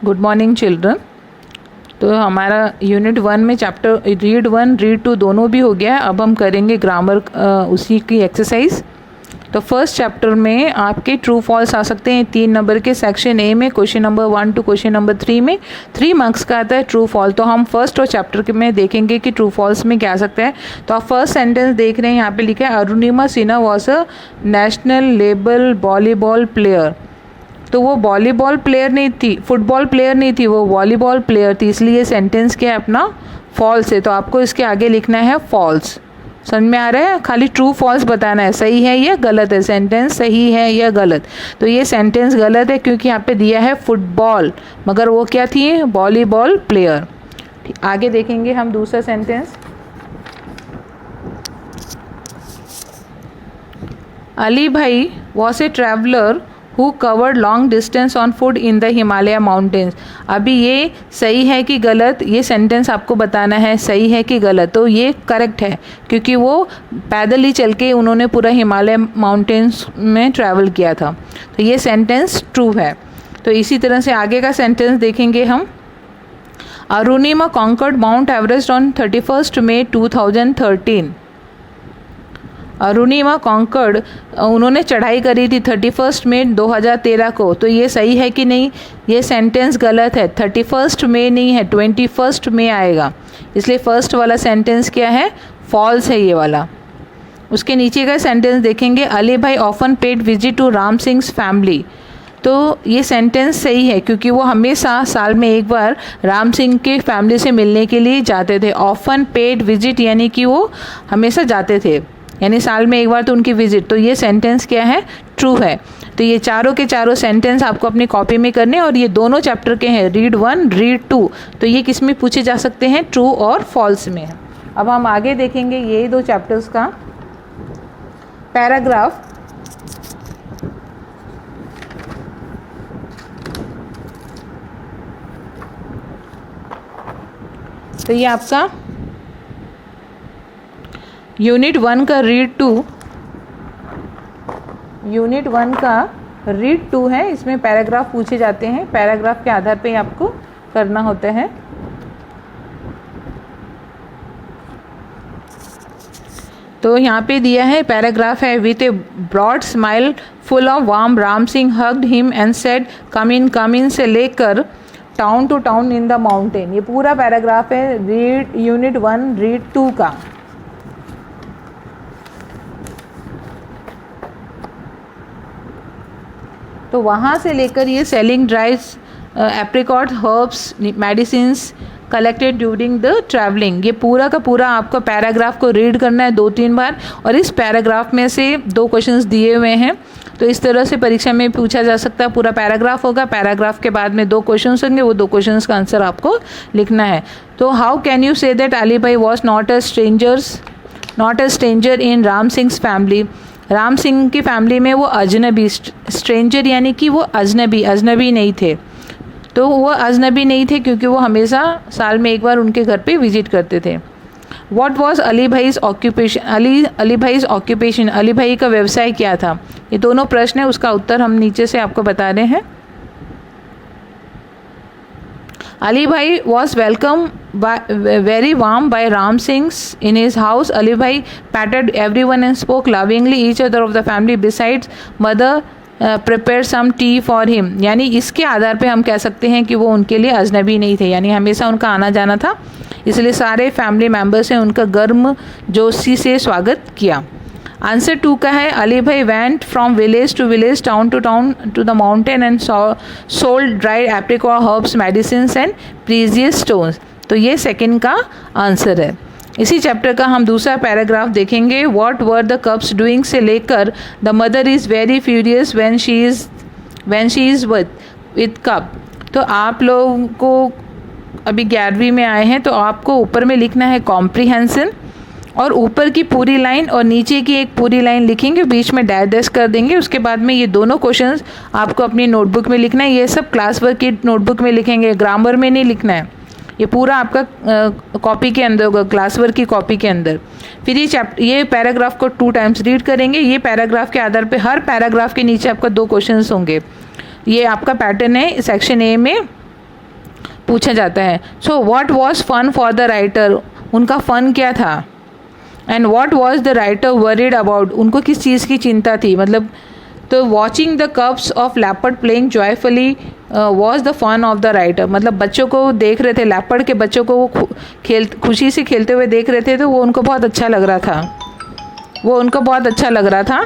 Good morning children. तो हमारा unit 1 में चैप्टर रीड 1 रीड 2 दोनों भी हो गया है। अब हम करेंगे ग्रामर उसी की एक्सरसाइज। तो फर्स्ट चैप्टर में आपके ट्रू फॉल्स आ सकते हैं 3 नंबर के सेक्शन ए में question number 1 to question number 3 में 3 मार्क्स का आता है ट्रू फॉल। तो हम फर्स्ट और चैप्टर में देखेंगे कि ट्रू फॉल्स में क्या आ सकता है। तो आप फर्स्ट सेंटेंस देख रहे हैं, यहाँ पे लिखा है Arunima Sinha was a national level volleyball player. तो वो वॉलीबॉल प्लेयर नहीं थी, फुटबॉल प्लेयर नहीं थी, वो वॉलीबॉल प्लेयर थी, इसलिए ये सेंटेंस क्या है अपना फॉल्स है। तो आपको इसके आगे लिखना है फॉल्स। समझ में आ रहा है? खाली ट्रू फॉल्स बताना है, सही है या गलत है, सेंटेंस सही है या गलत। तो ये सेंटेंस गलत है क्योंकि यहाँ पे दिया है फुटबॉल, मगर वो क्या थी, वॉलीबॉल प्लेयर। आगे देखेंगे हम दूसरा sentence. Ali Bhai was a traveller who covered long distance on foot in the Himalaya mountains. अभी ये सही है कि गलत, ये सेंटेंस आपको बताना है सही है कि गलत। तो ये करेक्ट है क्योंकि वो पैदल ही चल के उन्होंने पूरा हिमालय माउंटेन्स में ट्रैवल किया था। तो ये सेंटेंस ट्रू है। तो इसी तरह से आगे का सेंटेंस देखेंगे हम। Arunima conquered Mount Everest on 31 May 2013। Arunima conquered उन्होंने चढ़ाई करी थी 31 मई 2013 को। तो ये सही है कि नहीं, ये सेंटेंस गलत है। 31 मई नहीं है, 21 मई आएगा, इसलिए फर्स्ट वाला सेंटेंस क्या है, फॉल्स है ये वाला। उसके नीचे का सेंटेंस देखेंगे। Ali Bhai often paid visit to Ram Singh family. तो ये सेंटेंस सही है क्योंकि वो हमेशा साल में एक बार राम सिंह के फैमिली से मिलने के लिए जाते थे। ऑफन पेड विजिट यानी कि वो हमेशा जाते थे, यानी साल में एक बार तो उनकी विजिट। तो ये सेंटेंस क्या है, ट्रू है। तो ये चारों के चारों सेंटेंस आपको अपनी कॉपी में करने, और ये दोनों चैप्टर के हैं, रीड 1 रीड 2। तो ये किस में पूछे जा सकते हैं, ट्रू और फॉल्स में। अब हम आगे देखेंगे ये दो चैप्टर्स का पैराग्राफ। तो ये आपका यूनिट 1 का रीड 2, यूनिट 1 का रीड 2 है। इसमें पैराग्राफ पूछे जाते हैं, पैराग्राफ के आधार पे आपको करना होता है। तो यहाँ पे दिया है पैराग्राफ है। With a broad smile full of warm Ram Singh hugged him and said come in से लेकर town to town in the mountain. ये पूरा पैराग्राफ है रीड यूनिट 1 रीड 2 का। तो वहाँ से लेकर ये selling drives apricot herbs medicines collected during the travelling, ये पूरा का पूरा आपको पैराग्राफ को रीड करना है 2-3 बार। और इस पैराग्राफ में से 2 क्वेश्चंस दिए हुए हैं। तो इस तरह से परीक्षा में पूछा जा सकता है। पूरा पैराग्राफ होगा, पैराग्राफ के बाद में 2 क्वेश्चंस होंगे, वो 2 क्वेश्चंस का आंसर आपको लिखना है। तो how can you say that Ali Bhai was not a stranger in Ram Singh family. Ram Singh की फैमिली में वो अजनबी, स्ट्रेंजर यानी कि वो अजनबी नहीं थे। तो वो अजनबी नहीं थे क्योंकि वो हमेशा साल में एक बार उनके घर पे विजिट करते थे। What was Ali Bhai's occupation, Ali Bhai's occupation, Ali Bhai का व्यवसाय क्या था। ये दोनों प्रश्न है, उसका उत्तर हम नीचे से आपको बता रहे हैं। Ali Bhai was welcomed very warm by Ram Singhs in his house. Ali Bhai patted everyone and spoke lovingly each other of the family. Besides, mother prepared some tea for him. यानी इसके आधार पे हम कह सकते हैं कि वो उनके लिए अजनबी नहीं थे, यानी हमेशा उनका आना जाना था, इसलिए सारे फैमिली मेम्बर्स ने उनका गर्म जोशी से स्वागत किया। आंसर 2 का है Ali Bhai went from village to village town to the mountain and sold dried apricot herbs medicines and precious stones. तो ये सेकंड का आंसर है। इसी चैप्टर का हम दूसरा पैराग्राफ देखेंगे। What were the cups doing से लेकर the mother is very furious when she is with cup. तो आप लोगों को अभी 11वीं में आए हैं, तो आपको ऊपर में लिखना है कॉम्प्रीहेंशन, और ऊपर की पूरी लाइन और नीचे की एक पूरी लाइन लिखेंगे, बीच में डैश डैश कर देंगे। उसके बाद में ये दोनों क्वेश्चंस आपको अपनी नोटबुक में लिखना है। ये सब क्लास वर्क की नोटबुक में लिखेंगे, ग्रामर में नहीं लिखना है। ये पूरा आपका कॉपी के अंदर होगा, क्लास वर्क की कॉपी के अंदर। फिर ये पैराग्राफ को 2 टाइम्स रीड करेंगे। ये पैराग्राफ के आधार पे हर पैराग्राफ के नीचे आपका 2 क्वेश्चंस होंगे। ये आपका पैटर्न है सेक्शन ए में पूछा जाता है। So what was fun for the writer, उनका फ़न क्या था। And what was the writer worried about, उनको किस चीज़ की चिंता थी, मतलब तो watching the cubs of leopard playing joyfully was the fun of the writer, मतलब बच्चों को देख रहे थे, लेपर्ड के बच्चों को वो खुशी से खेलते हुए देख रहे थे, तो वो उनको बहुत अच्छा लग रहा था, वो उनको बहुत अच्छा लग रहा था।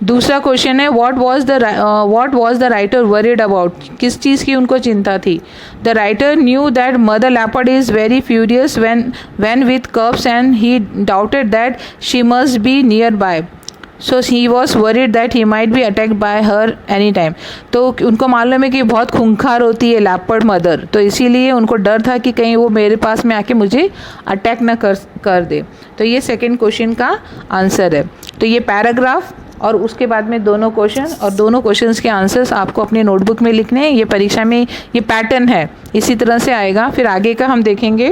दूसरा क्वेश्चन है what was the writer worried about, किस चीज़ की उनको चिंता थी। The writer knew that mother leopard is very furious when with cubs and he doubted that she must be nearby, so he was worried that he might be attacked by her any time। तो उनको मालूम है कि बहुत खूंखार होती है leopard mother, तो इसीलिए उनको डर था कि कहीं वो मेरे पास में आके मुझे अटैक ना कर दे। तो ये सेकंड क्वेश्चन का आंसर है। तो ये पैराग्राफ और उसके बाद में दोनों क्वेश्चन और दोनों क्वेश्चंस के आंसर्स आपको अपने नोटबुक में लिखने हैं। ये परीक्षा में ये पैटर्न है, इसी तरह से आएगा। फिर आगे का हम देखेंगे।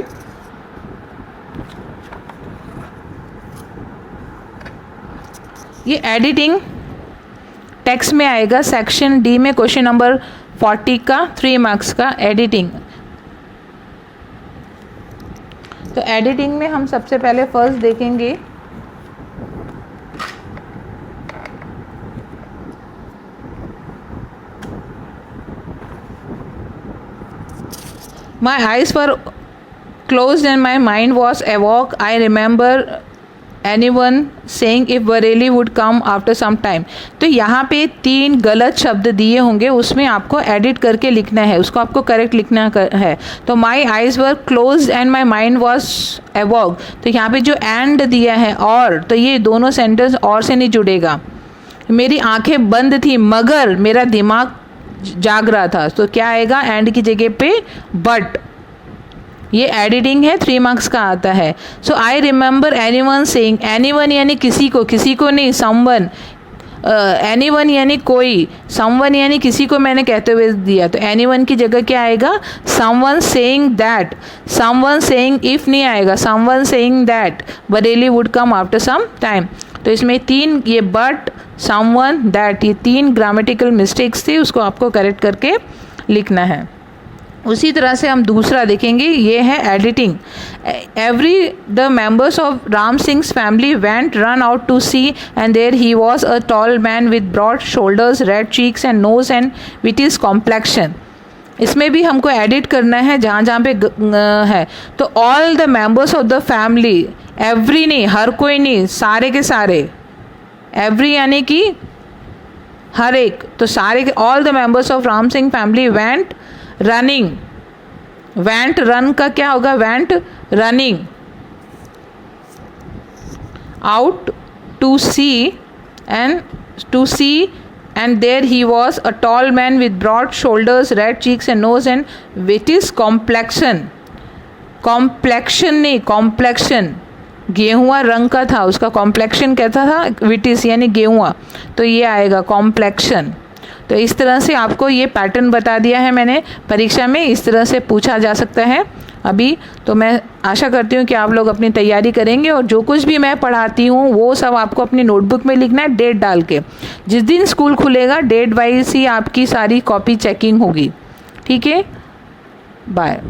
ये एडिटिंग टेक्स्ट में आएगा, सेक्शन डी में क्वेश्चन नंबर 40 का 3 मार्क्स का एडिटिंग। तो एडिटिंग में हम सबसे पहले फर्स्ट देखेंगे My eyes were closed and my mind was awoke. I remember anyone saying if Bareilly would come after some time। तो यहाँ पे 3 गलत शब्द दिए होंगे, उसमें आपको एडिट करके लिखना है, उसको आपको करेक्ट लिखना है। तो my eyes were close and my mind was awoke, तो यहाँ पे जो एंड दिया है और, तो ये दोनों सेंटेंस और से नहीं जुड़ेगा। मेरी आंखें बंद थी मगर मेरा दिमाग जाग रहा था, तो क्या आएगा एंड की जगह पे बट। ये एडिटिंग है, 3 मार्क्स का आता है। So I remember anyone saying, anyone यानी किसी को नहीं, समवन, एनीवन यानी कोई, समवन यानी किसी को मैंने कहते हुए दिया, तो एनीवन की जगह क्या आएगा someone saying that. Someone saying if नहीं आएगा, someone saying that Bareilly would come after some time. तो इसमें 3 ये बट, समवन, दैट, ये 3 ग्रामेटिकल मिस्टेक्स थे, उसको आपको करेक्ट करके लिखना है। उसी तरह से हम दूसरा देखेंगे, ये है editing. Every the members of Ram Singh's family went run out to see and there he was a tall man with broad shoulders, red cheeks and nose and with his complexion. इसमें भी हमको एडिट करना है जहाँ जहाँ पे है। तो all the members of the family, every नहीं, हर कोई नहीं, सारे के सारे, एवरी यानी कि हर एक, तो सारे, all the members of Ram Singh family went running, went run का क्या होगा went running out to see and there he was a tall man with broad shoulders, red cheeks and nose and with his complexion नहीं, complexion गेहुआ रंग का था, उसका complexion कैसा था विटिस यानी गेहुआ, तो ये आएगा कॉम्प्लेक्शन। तो इस तरह से आपको ये पैटर्न बता दिया है मैंने, परीक्षा में इस तरह से पूछा जा सकता है अभी। तो मैं आशा करती हूँ कि आप लोग अपनी तैयारी करेंगे और जो कुछ भी मैं पढ़ाती हूँ वो सब आपको अपनी नोटबुक में लिखना है, डेट डाल के। जिस दिन स्कूल खुलेगा डेट वाइज ही आपकी सारी कॉपी चेकिंग होगी, ठीक है। बाय।